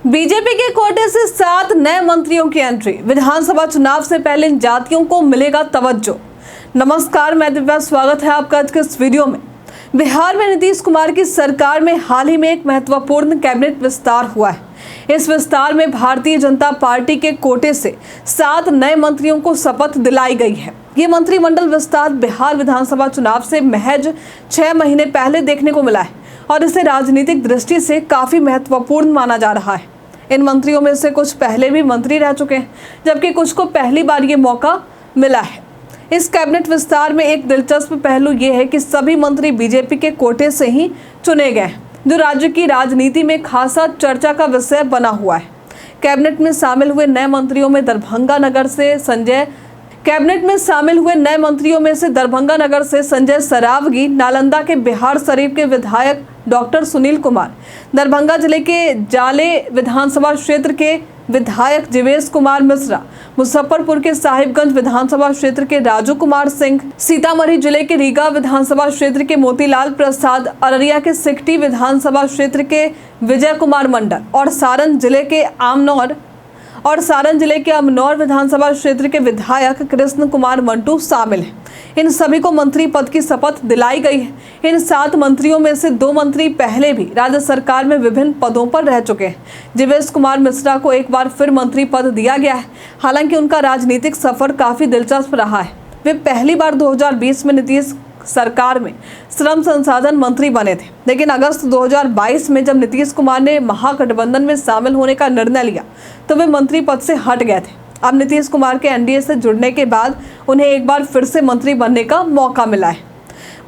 BJP के कोटे से 7 नए मंत्रियों की एंट्री। विधानसभा चुनाव से पहले इन जातियों को मिलेगा तवज्जो। नमस्कार, मैं दिव्या, स्वागत है आपका आज के इस वीडियो में। बिहार में नीतीश कुमार की सरकार में हाल ही में एक महत्वपूर्ण कैबिनेट विस्तार हुआ है। इस विस्तार में भारतीय जनता पार्टी के कोटे से 7 नए मंत्रियों को शपथ दिलाई गई है। ये मंत्रिमंडल विस्तार बिहार विधानसभा चुनाव से महज 6 महीने पहले देखने को मिला है और इसे राजनीतिक दृष्टि से काफी महत्वपूर्ण माना जा रहा है। इन मंत्रियों में से कुछ पहले भी मंत्री रह चुके हैं, जबकि कुछ को पहली बार ये मौका मिला है। इस कैबिनेट विस्तार में एक दिलचस्प पहलू ये है कि सभी मंत्री बीजेपी के कोटे से ही चुने गए हैं, जो राज्य की राजनीति में खासा चर्चा का विषय बना हुआ है। कैबिनेट में शामिल हुए नए मंत्रियों में दरभंगा नगर से संजय सरावगी, नालंदा के बिहार शरीफ के विधायक डॉक्टर सुनील कुमार, दरभंगा जिले के जाले विधानसभा क्षेत्र के विधायक जीवेश कुमार मिश्रा, मुजफ्फरपुर के साहिबगंज विधानसभा क्षेत्र के राजू कुमार सिंह, सीतामढ़ी जिले के रीगा विधानसभा क्षेत्र के मोतीलाल प्रसाद, अररिया के सिकटी विधानसभा क्षेत्र के विजय कुमार मंडल और सारण जिले के अमनौर विधानसभा क्षेत्र के विधायक कृष्ण कुमार मंटू शामिल हैं। इन सभी को मंत्री पद की शपथ दिलाई गई है। इन 7 मंत्रियों में से 2 मंत्री पहले भी राज्य सरकार में विभिन्न पदों पर रह चुके हैं। जीवेश कुमार मिश्रा को एक बार फिर मंत्री पद दिया गया है। हालांकि उनका राजनीतिक सफर काफी दिलचस्प रहा है। वे पहली बार 2020 में नीतीश सरकार में श्रम संसाधन मंत्री बने थे, लेकिन अगस्त 2022 में जब नीतीश कुमार ने महागठबंधन में शामिल होने का निर्णय लिया तो वे मंत्री पद से हट गए थे। अब नीतीश कुमार के एनडीए से जुड़ने के बाद उन्हें एक बार फिर से मंत्री बनने का मौका मिला है।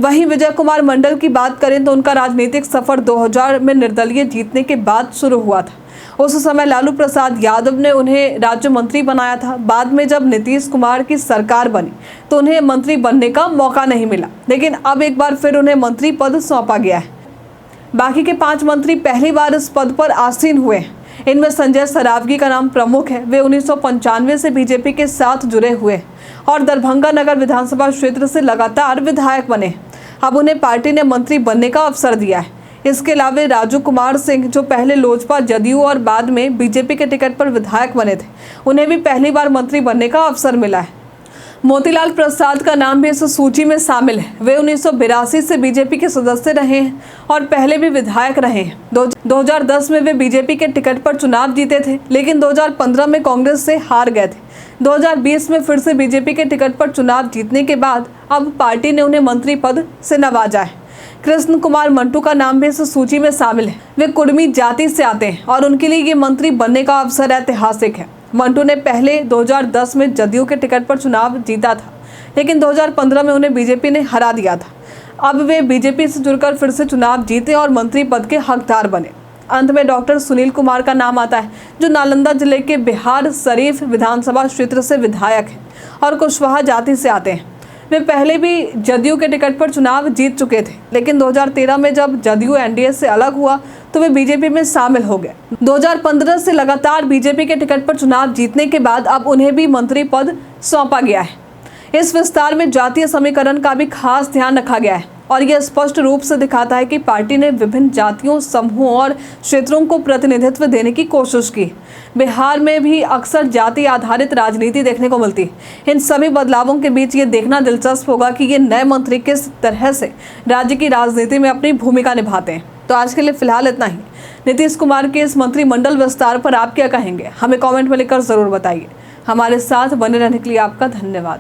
वहीं विजय कुमार मंडल की बात करें तो उनका राजनीतिक सफर 2000 में निर्दलीय जीतने के बाद शुरू हुआ था। उस समय लालू प्रसाद यादव ने उन्हें राज्य मंत्री बनाया था। बाद में जब नीतीश कुमार की सरकार बनी तो उन्हें मंत्री बनने का मौका नहीं मिला, लेकिन अब एक बार फिर उन्हें मंत्री पद सौंपा गया है। बाकी के 5 मंत्री पहली बार इस पद पर आसीन हुए हैं। इनमें संजय सरावगी का नाम प्रमुख है। वे 1995 से बीजेपी के साथ जुड़े हुए हैं और दरभंगा नगर विधानसभा क्षेत्र से लगातार विधायक बने। अब उन्हें पार्टी ने मंत्री बनने का अवसर दिया है। इसके अलावा राजू कुमार सिंह, जो पहले लोजपा, जदयू और बाद में बीजेपी के टिकट पर विधायक बने थे, उन्हें भी पहली बार मंत्री बनने का अवसर मिला है। मोतीलाल प्रसाद का नाम भी इस सूची में शामिल है। वे 1982 से बीजेपी के सदस्य रहे हैं और पहले भी विधायक रहे हैं। 2010 में वे बीजेपी के टिकट पर चुनाव जीते थे, लेकिन 2015 में कांग्रेस से हार गए थे। 2020 में फिर से बीजेपी के टिकट पर चुनाव जीतने के बाद अब पार्टी ने उन्हें मंत्री पद से नवाजा है। कृष्ण कुमार मंटू का नाम भी इस सूची में शामिल है। वे कुर्मी जाति से आते हैं और उनके लिए ये मंत्री बनने का अवसर ऐतिहासिक है। मंटू ने पहले 2010 में जदयू के टिकट पर चुनाव जीता था, लेकिन 2015 में उन्हें बीजेपी ने हरा दिया था। अब वे बीजेपी से जुड़कर फिर से चुनाव जीते और मंत्री पद के हकदार बने। अंत में डॉक्टर सुनील कुमार का नाम आता है, जो नालंदा जिले के बिहार शरीफ विधानसभा क्षेत्र से विधायक हैं और कुशवाहा जाति से आते हैं। वे पहले भी जदयू के टिकट पर चुनाव जीत चुके थे, लेकिन 2013 में जब जदयू एनडीए से अलग हुआ तो वे बीजेपी में शामिल हो गए। 2015 से लगातार बीजेपी के टिकट पर चुनाव जीतने के बाद अब उन्हें भी मंत्री पद सौंपा गया है। इस विस्तार में जातीय समीकरण का भी खास ध्यान रखा गया है और यह स्पष्ट रूप से दिखाता है कि पार्टी ने विभिन्न जातियों, समूहों और क्षेत्रों को प्रतिनिधित्व देने की कोशिश की। बिहार में भी अक्सर जाति आधारित राजनीति देखने को मिलती है। इन सभी बदलावों के बीच ये देखना दिलचस्प होगा कि ये नए मंत्री किस तरह से राज्य की राजनीति में अपनी भूमिका निभाते हैं। तो आज के लिए फिलहाल इतना ही। नीतीश कुमार के इस मंत्रिमंडल विस्तार पर आप क्या कहेंगे, हमें कॉमेंट में लिखकर जरूर बताइए। हमारे साथ बने रहने के लिए आपका धन्यवाद।